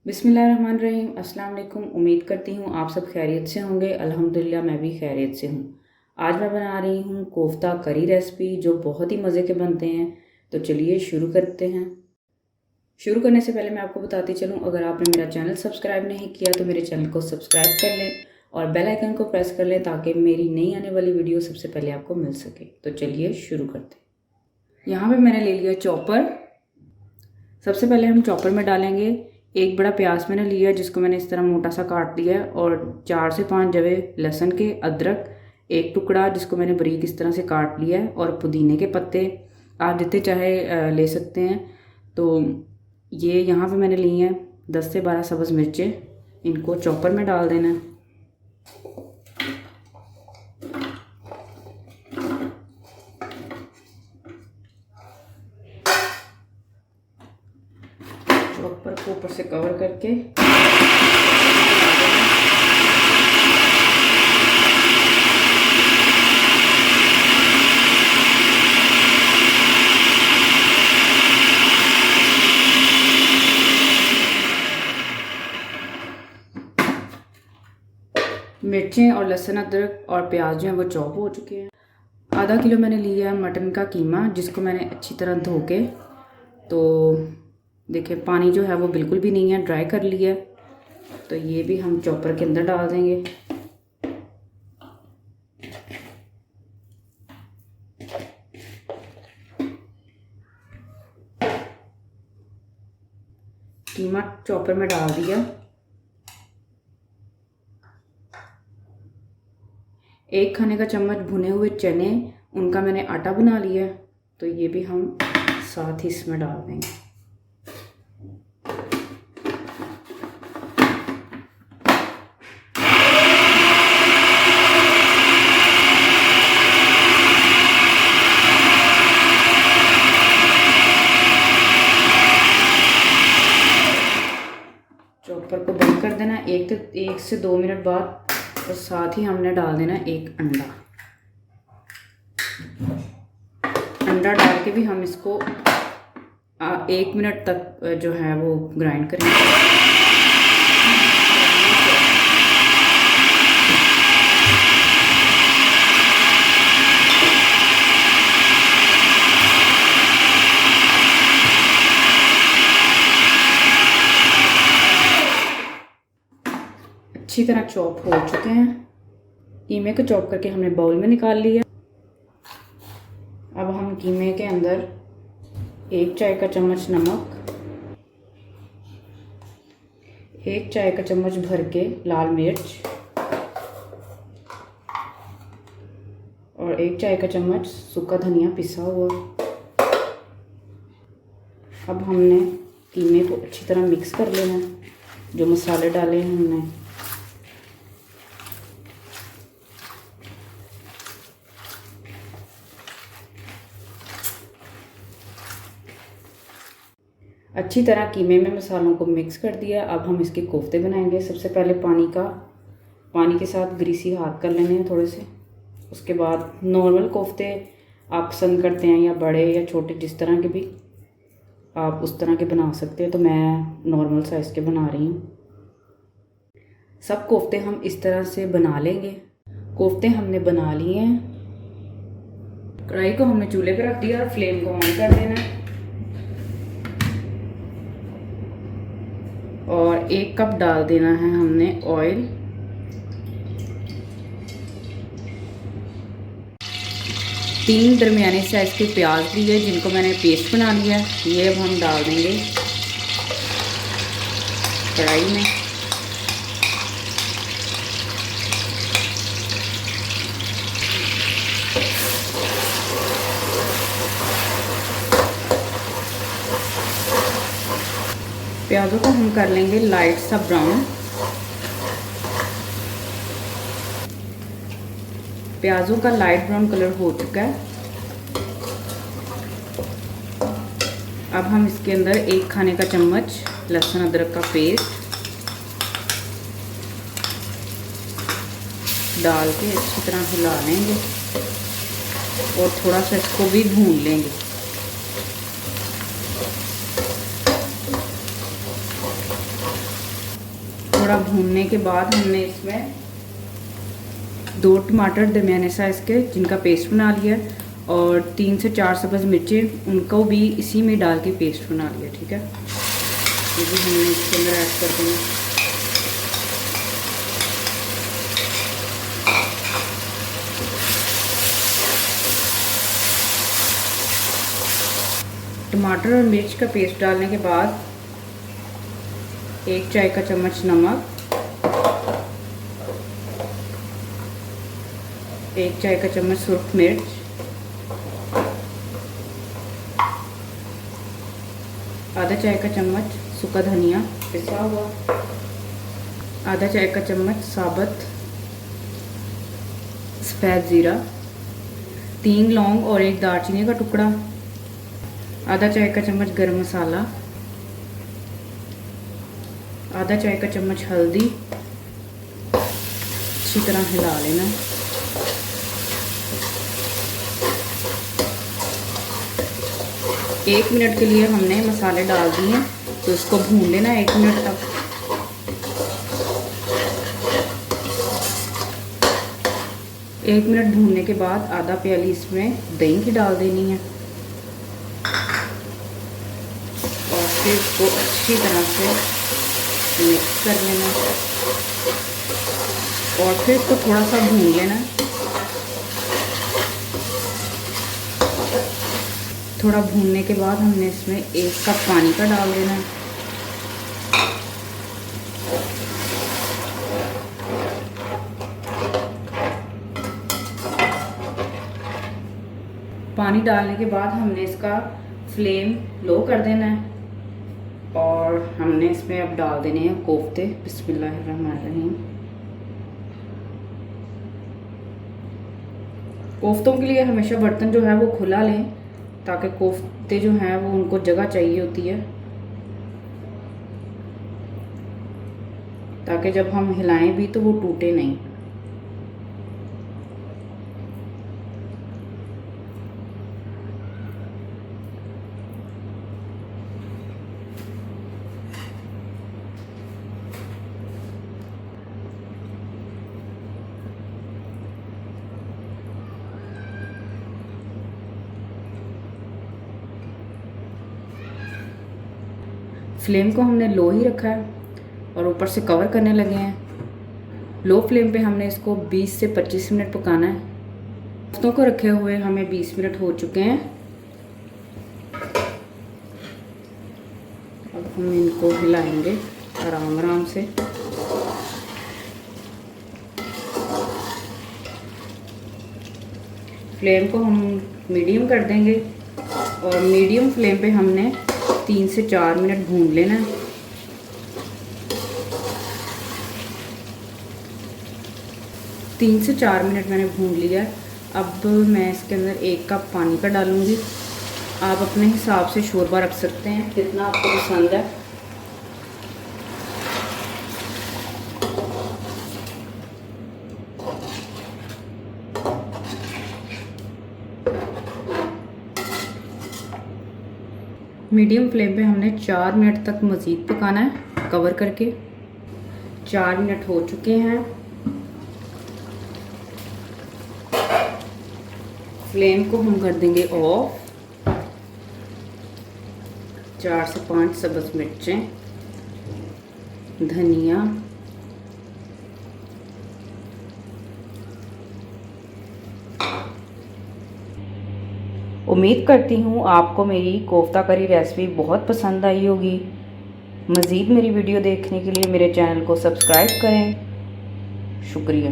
बिस्मिल्लाहिर्रहमानिर्रहीम। अस्सलाम वालेकुम। उम्मीद करती हूँ आप सब खैरियत से होंगे। अल्हम्दुलिल्लाह मैं भी खैरियत से हूँ। आज मैं बना रही हूँ कोफ्ता करी रेसिपी जो बहुत ही मज़े के बनते हैं। तो चलिए शुरू करते हैं। शुरू करने से पहले मैं आपको बताती चलूँ, अगर आपने मेरा चैनल सब्सक्राइब नहीं किया तो मेरे चैनल को सब्सक्राइब कर लें और बेल आइकन को प्रेस कर लें ताकि मेरी नई आने वाली वीडियो सबसे पहले आपको मिल सके। तो चलिए शुरू करते हैं। यहाँ पर मैंने ले लिया चॉपर। सबसे पहले हम चॉपर में डालेंगे एक बड़ा प्याज मैंने लिया है जिसको मैंने इस तरह मोटा सा काट दिया है, और 4 से 5 जवे लहसुन के, अदरक एक टुकड़ा जिसको मैंने बारीक इस तरह से काट लिया है, और पुदीने के पत्ते आप जितने चाहे ले सकते हैं। तो ये यहाँ पे मैंने ली हैं 10 से 12 सब्ज़ मिर्चें, इनको चॉपर में डाल देना है। चॉपर को ऊपर से कवर करके मिर्चें और लहसुन अदरक और प्याज जो हैं वो चॉप हो चुके हैं। आधा किलो मैंने लिया है मटन का कीमा जिसको मैंने अच्छी तरह धो के, तो देखिए पानी जो है वो बिल्कुल भी नहीं है, ड्राई कर लिया। तो ये भी हम चॉपर के अंदर डाल देंगे। कीमा चॉपर में डाल दिया। एक खाने का चम्मच भुने हुए चने, उनका मैंने आटा बना लिया, तो ये भी हम साथ ही इसमें डाल देंगे। चॉपर को बंद कर देना 1 से 2 मिनट बाद, और साथ ही हमने डाल देना एक अंडा। अंडा डाल के भी हम इसको 1 मिनट तक जो है वो ग्राइंड करेंगे। अच्छी तरह चॉप हो चुके हैं। कीमे को चॉप करके हमने बाउल में निकाल लिया। अब हम कीमे के अंदर 1 चाय का चम्मच नमक, 1 चाय का चम्मच भर के लाल मिर्च, और 1 चाय का चम्मच सूखा धनिया पिसा हुआ। अब हमने कीमे को अच्छी तरह मिक्स कर लेना, जो मसाले डाले हैं हमने। अच्छी तरह कीमे में मसालों को मिक्स कर दिया। अब हम इसके कोफ्ते बनाएंगे। सबसे पहले पानी के साथ ग्रीसी हाथ कर लेने हैं थोड़े से। उसके बाद नॉर्मल कोफ्ते आप पसंद करते हैं, या बड़े या छोटे, जिस तरह के भी आप उस तरह के बना सकते हैं। तो मैं नॉर्मल साइज़ के बना रही हूँ। सब कोफ्ते हम इस तरह से बना लेंगे। कोफ्ते हमने बना लिए हैं। कढ़ाई को हमने चूल्हे पर रख दिया और फ्लेम को ऑन कर देना है, और 1 कप डाल देना है हमने ऑयल। तीन दरमियाने साइज के प्याज लिए जिनको मैंने पेस्ट बना लिया है, ये अब हम डाल देंगे कढ़ाई में। प्याज़ों को हम कर लेंगे लाइट सा ब्राउन। प्याज़ों का लाइट ब्राउन कलर हो चुका है। अब हम इसके अंदर 1 खाने का चम्मच लहसुन अदरक का पेस्ट डाल के अच्छी तरह हिला लेंगे, और थोड़ा सा इसको भी भून लेंगे। थोड़ा भूनने के बाद हमने इसमें 2 टमाटर दरमियाने साइज़ के जिनका पेस्ट बना लिया और 3 से 4 सब्ज़ मिर्चें उनको भी इसी में डाल के पेस्ट बना लिया। ठीक है, ये भी हमने इसके अंदर ऐड कर देंगे। टमाटर और मिर्च का पेस्ट डालने के बाद 1 चाय का चम्मच नमक, 1 चाय का चम्मच सुर्ख मिर्च, आधा चाय का चम्मच सूखा धनिया पिसा हुआ, आधा चाय का चम्मच साबुत सफ़ेद ज़ीरा, 3 लौंग और 1 दालचीनी का टुकड़ा, आधा चाय का चम्मच गरम मसाला, आधा चाय का चम्मच हल्दी। अच्छी तरह हिला लेना। एक मिनट के लिए हमने मसाले डाल दिए तो इसको भून लेना 1 मिनट तक। एक मिनट भूनने के बाद आधा प्याली इसमें दही की डाल देनी है और फिर इसको अच्छी तरह से मिक्स कर लेना और फिर इसको थोड़ा सा भून लेना। थोड़ा भूनने के बाद हमने इसमें 1 कप पानी का डाल देना है। पानी डालने के बाद हमने इसका फ्लेम लो कर देना है और हमने इसमें अब डाल देने हैं कोफ्ते। बिस्मिल्लाहिर्रहमानिर्रहीम। कोफ्तों के लिए हमेशा बर्तन जो है वो खुला लें ताकि कोफ्ते जो हैं वो उनको जगह चाहिए होती है, ताकि जब हम हिलाएं भी तो वो टूटे नहीं। फ्लेम को हमने लो ही रखा है और ऊपर से कवर करने लगे हैं। लो फ्लेम पे हमने इसको 20 से 25 मिनट पकाना है। कोफ्तों को रखे हुए हमें 20 मिनट हो चुके हैं। अब हम इनको हिलाएंगे आराम आराम से। फ्लेम को हम मीडियम कर देंगे और मीडियम फ्लेम पे हमने 3 से 4 मिनट भून लेना है। तीन से 4 मिनट मैंने भून लिया। अब मैं इसके अंदर 1 कप पानी का डालूंगी। आप अपने हिसाब से शोरबा रख सकते हैं जितना आपको पसंद है। मीडियम फ्लेम पे हमने 4 मिनट तक मज़ीद पकाना है कवर करके। 4 मिनट हो चुके हैं। फ्लेम को हम कर देंगे ऑफ। 4 से 5 सब्ज़ मिर्चें, धनिया, उम्मीद करती हूँ आपको मेरी कोफ्ता करी रेसिपी बहुत पसंद आई होगी। मज़ीद मेरी वीडियो देखने के लिए मेरे चैनल को सब्सक्राइब करें। शुक्रिया।